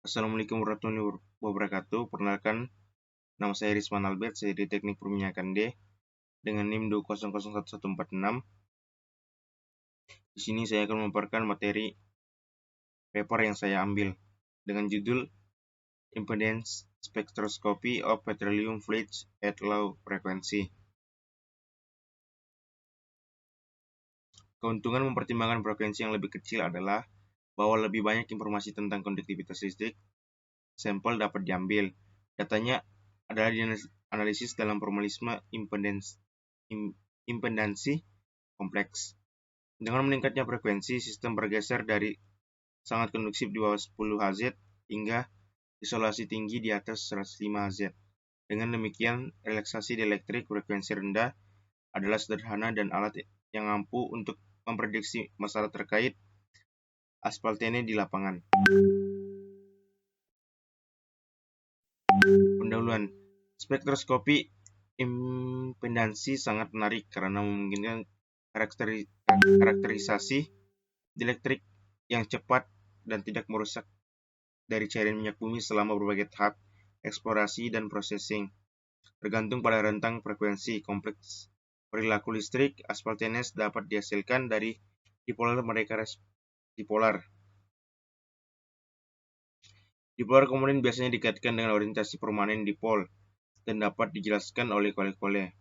Assalamualaikum warahmatullahi wabarakatuh. Perkenalkan, nama saya Rizman Albert, saya di Teknik Perminyakan D dengan NIM 2001146. Di sini saya akan memaparkan materi paper yang saya ambil dengan judul Impedance Spectroscopy of Petroleum Fluids at Low Frequency. Keuntungan mempertimbangkan frekuensi yang lebih kecil adalah bahwa lebih banyak informasi tentang konduktivitas listrik sampel dapat diambil. Datanya adalah dianalisis dalam formalisme impedansi kompleks. Dengan meningkatnya frekuensi, sistem bergeser dari sangat konduktif di bawah 10 Hz hingga isolasi tinggi di atas 105 Hz. Dengan demikian, relaksasi dielektrik frekuensi rendah adalah sederhana dan alat yang mampu untuk memprediksi masalah terkait asphaltene di lapangan. Pendahuluan, spektroskopi impedansi sangat menarik karena memungkinkan karakterisasi dielektrik yang cepat dan tidak merusak dari cairan minyak bumi selama berbagai tahap eksplorasi dan processing. Tergantung pada rentang frekuensi kompleks perilaku listrik, asphaltenes dapat dihasilkan dari dipolar mereka dipolar. Dipolar komponen biasanya dikaitkan dengan orientasi permanen dipol dan dapat dijelaskan oleh kole-kole.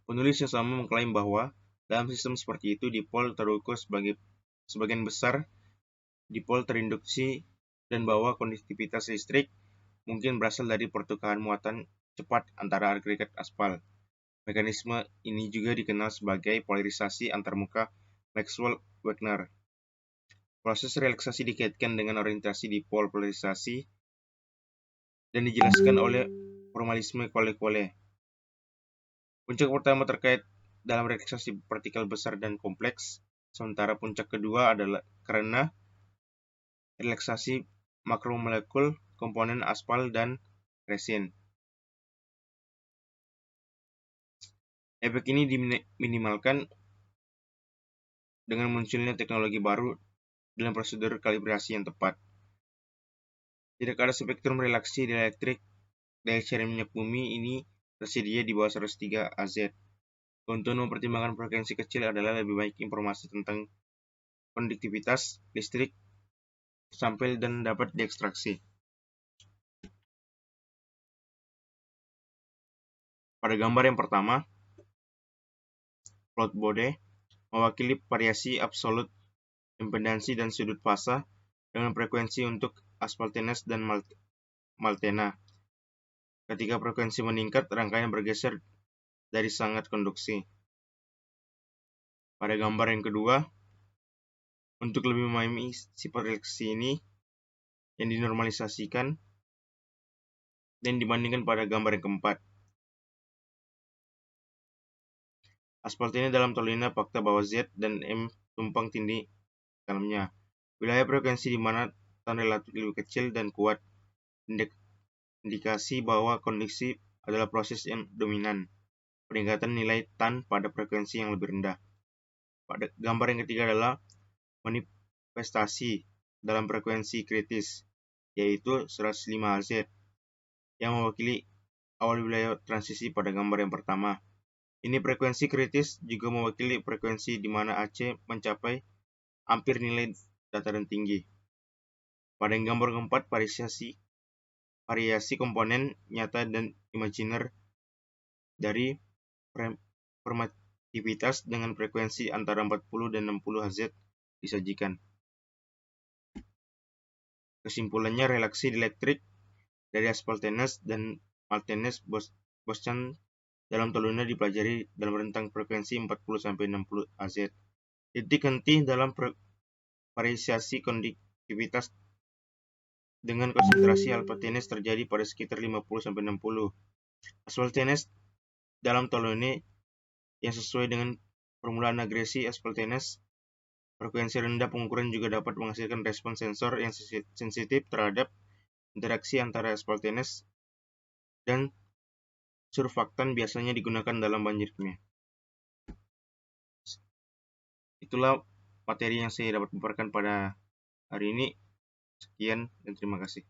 Penulis yang sama mengklaim bahwa dalam sistem seperti itu dipol terukur sebagian besar dipol terinduksi dan bahwa konduktivitas listrik mungkin berasal dari pertukaran muatan cepat antara agregat aspal. Mekanisme ini juga dikenal sebagai polarisasi antarmuka Maxwell-Wagner. Proses relaksasi dikaitkan dengan orientasi dipol polarisasi dan dijelaskan oleh formalisme kole-kole. Puncak pertama terkait dalam relaksasi partikel besar dan kompleks, sementara puncak kedua adalah karena relaksasi makromolekul komponen aspal dan resin. Efek ini diminimalkan dengan munculnya teknologi baru dalam prosedur kalibrasi yang tepat. Tidak ada spektrum relaksi dielektrik dari cairan minyak bumi ini tersedia di bawah 103 AZ. Untuk mempertimbangkan frekuensi kecil adalah lebih baik informasi tentang konduktivitas listrik sampel dan dapat diekstraksi. Pada gambar yang pertama, plot bode mewakili variasi absolut impedansi dan sudut fasa dengan frekuensi untuk asphaltenes dan maltena. Ketika frekuensi meningkat, rangkaian bergeser dari sangat konduksi. Pada gambar yang kedua, untuk lebih memahami sifat relaksasi ini yang dinormalisasikan dan dibandingkan pada gambar yang keempat. Asphaltene dalam tolina fakta bahwa Z dan M tumpang tindih dalamnya. Wilayah frekuensi di mana tan relatif lebih kecil dan kuat, indikasi bahwa konduksi adalah proses yang dominan. Peningkatan nilai tan pada frekuensi yang lebih rendah. Pada gambar yang ketiga adalah manifestasi dalam frekuensi kritis, yaitu 105 Hz, yang mewakili awal wilayah transisi pada gambar yang pertama. Ini frekuensi kritis juga mewakili frekuensi di mana AC mencapai hampir nilai dataran tinggi. Pada gambar keempat, variasi komponen nyata dan imajiner dari permitivitas dengan frekuensi antara 40 dan 60 Hz disajikan. Kesimpulannya, relaksi dielektrik dari asphaltenes dan maltenes Boschan dalam toluna dipelajari dalam rentang frekuensi 40-60 Hz. Titik henti dalam variasi konduktivitas dengan konsentrasi asphaltenes terjadi pada sekitar 50-60. Asphaltenes dalam tolune yang sesuai dengan permulaan agresi asphaltenes, frekuensi rendah pengukuran juga dapat menghasilkan respons sensor yang sensitif terhadap interaksi antara asphaltenes dan surfaktan biasanya digunakan dalam banjir kimia. Itulah materi yang saya dapat paparkan pada hari ini. Sekian dan terima kasih.